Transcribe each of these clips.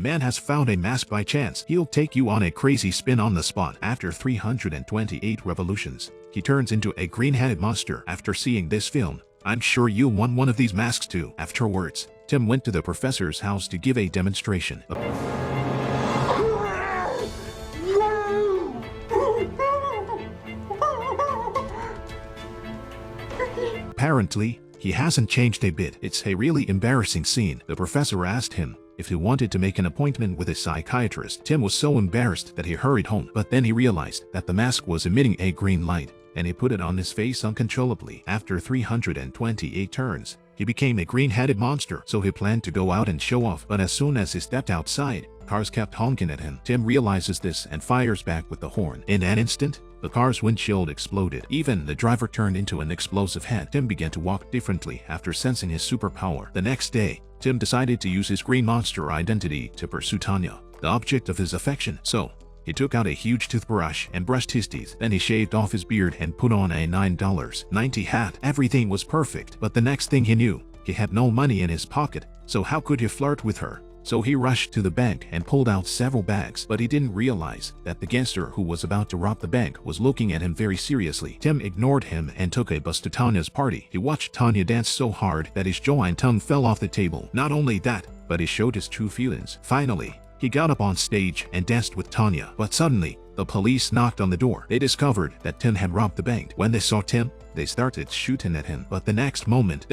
man has found a mask by chance. He'll take you on a crazy spin on the spot. After 328 revolutions, he turns into a green-headed monster. After seeing this film, I'm sure you'll want one of these masks too. Afterwards, Tim went to the professor's house to give a demonstration. Apparently, he hasn't changed a bit. It's a really embarrassing scene. The professor asked him if he wanted to make an appointment with a psychiatrist. Tim was so embarrassed that he hurried home, but then he realized that the mask was emitting a green light, and he put it on his face uncontrollably. After 328 turns, he became a green-headed monster, so he planned to go out and show off. But as soon as he stepped outside, cars kept honking at him. Tim realizes this and fires back with the horn. In an instant, the car's windshield exploded. Even the driver turned into an explosive head. Tim began to walk differently after sensing his superpower. The next day, Tim decided to use his green monster identity to pursue Tanya, the object of his affection. So, he took out a huge toothbrush and brushed his teeth. Then he shaved off his beard and put on a $9.90 hat. Everything was perfect, but the next thing he knew, he had no money in his pocket, so how could he flirt with her? So he rushed to the bank and pulled out several bags, but he didn't realize that the gangster who was about to rob the bank was looking at him very seriously. Tim ignored him and took a bus to Tanya's party. He watched Tanya dance so hard that his jaw and tongue fell off the table. Not only that, but he showed his true feelings. Finally, he got up on stage and danced with Tanya, but suddenly, the police knocked on the door. They discovered that Tim had robbed the bank. When they saw Tim, they started shooting at him, but the next moment,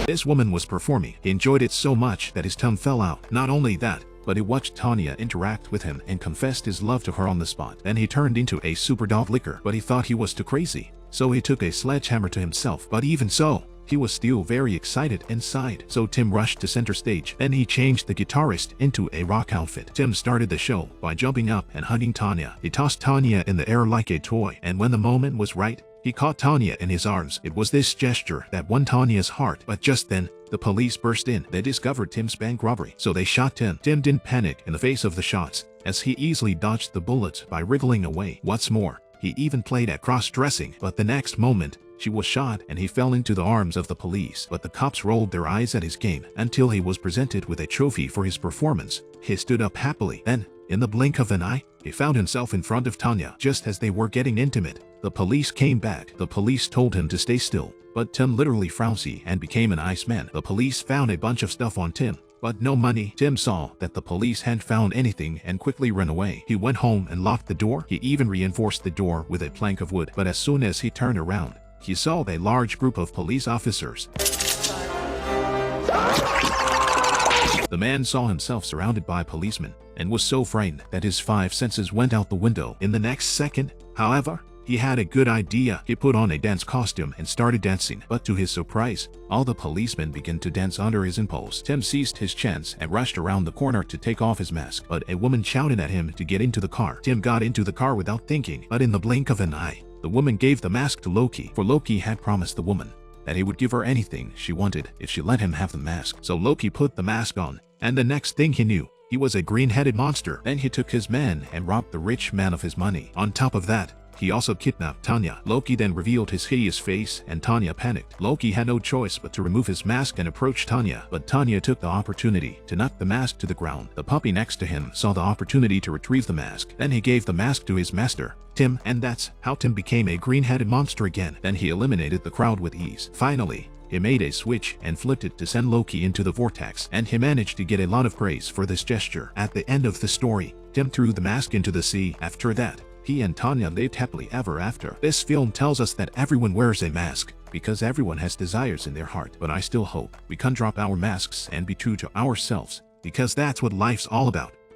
this woman was performing. He enjoyed it so much that his tongue fell out. Not only that, but he watched Tanya interact with him and confessed his love to her on the spot. Then he turned into a super dog licker, but he thought he was too crazy, so he took a sledgehammer to himself. But even so, he was still very excited inside. So Tim rushed to center stage. Then he changed the guitarist into a rock outfit. Tim started the show by jumping up and hugging Tanya. He tossed Tanya in the air like a toy, and when the moment was right, he caught Tanya in his arms. It was this gesture that won Tanya's heart. But just then, the police burst in. They discovered Tim's bank robbery, so they shot Tim. Tim didn't panic in the face of the shots, as he easily dodged the bullets by wriggling away. What's more, he even played at cross-dressing. But the next moment, she was shot and he fell into the arms of the police. But the cops rolled their eyes at his game until he was presented with a trophy for his performance. He stood up happily. Then, in the blink of an eye, he found himself in front of Tanya. Just as they were getting intimate, the police came back. The police told him to stay still, but Tim literally frowned and became an iceman. The police found a bunch of stuff on Tim, but no money. Tim saw that the police hadn't found anything and quickly ran away. He went home and locked the door. He even reinforced the door with a plank of wood. But as soon as he turned around, he saw a large group of police officers. The man saw himself surrounded by policemen and was so frightened that his 5 senses went out the window. In the next second, however, he had a good idea. He put on a dance costume and started dancing. But to his surprise, all the policemen began to dance under his impulse. Tim seized his chance and rushed around the corner to take off his mask. But a woman shouted at him to get into the car. Tim got into the car without thinking, but in the blink of an eye, the woman gave the mask to Loki, for Loki had promised the woman that he would give her anything she wanted if she let him have the mask. So Loki put the mask on, and the next thing he knew, he was a green-headed monster. Then he took his men and robbed the rich man of his money. On top of that, he also kidnapped Tanya. Loki then revealed his hideous face and Tanya panicked. Loki had no choice but to remove his mask and approach Tanya, but Tanya took the opportunity to knock the mask to the ground. The puppy next to him saw the opportunity to retrieve the mask. Then he gave the mask to his master, Tim, and that's how Tim became a green-headed monster again. Then he eliminated the crowd with ease. Finally, he made a switch and flipped it to send Loki into the vortex, and he managed to get a lot of praise for this gesture. At the end of the story, Tim threw the mask into the sea. After that, he and Tanya lived happily ever after. This film tells us that everyone wears a mask because everyone has desires in their heart. But I still hope we can drop our masks and be true to ourselves, because that's what life's all about.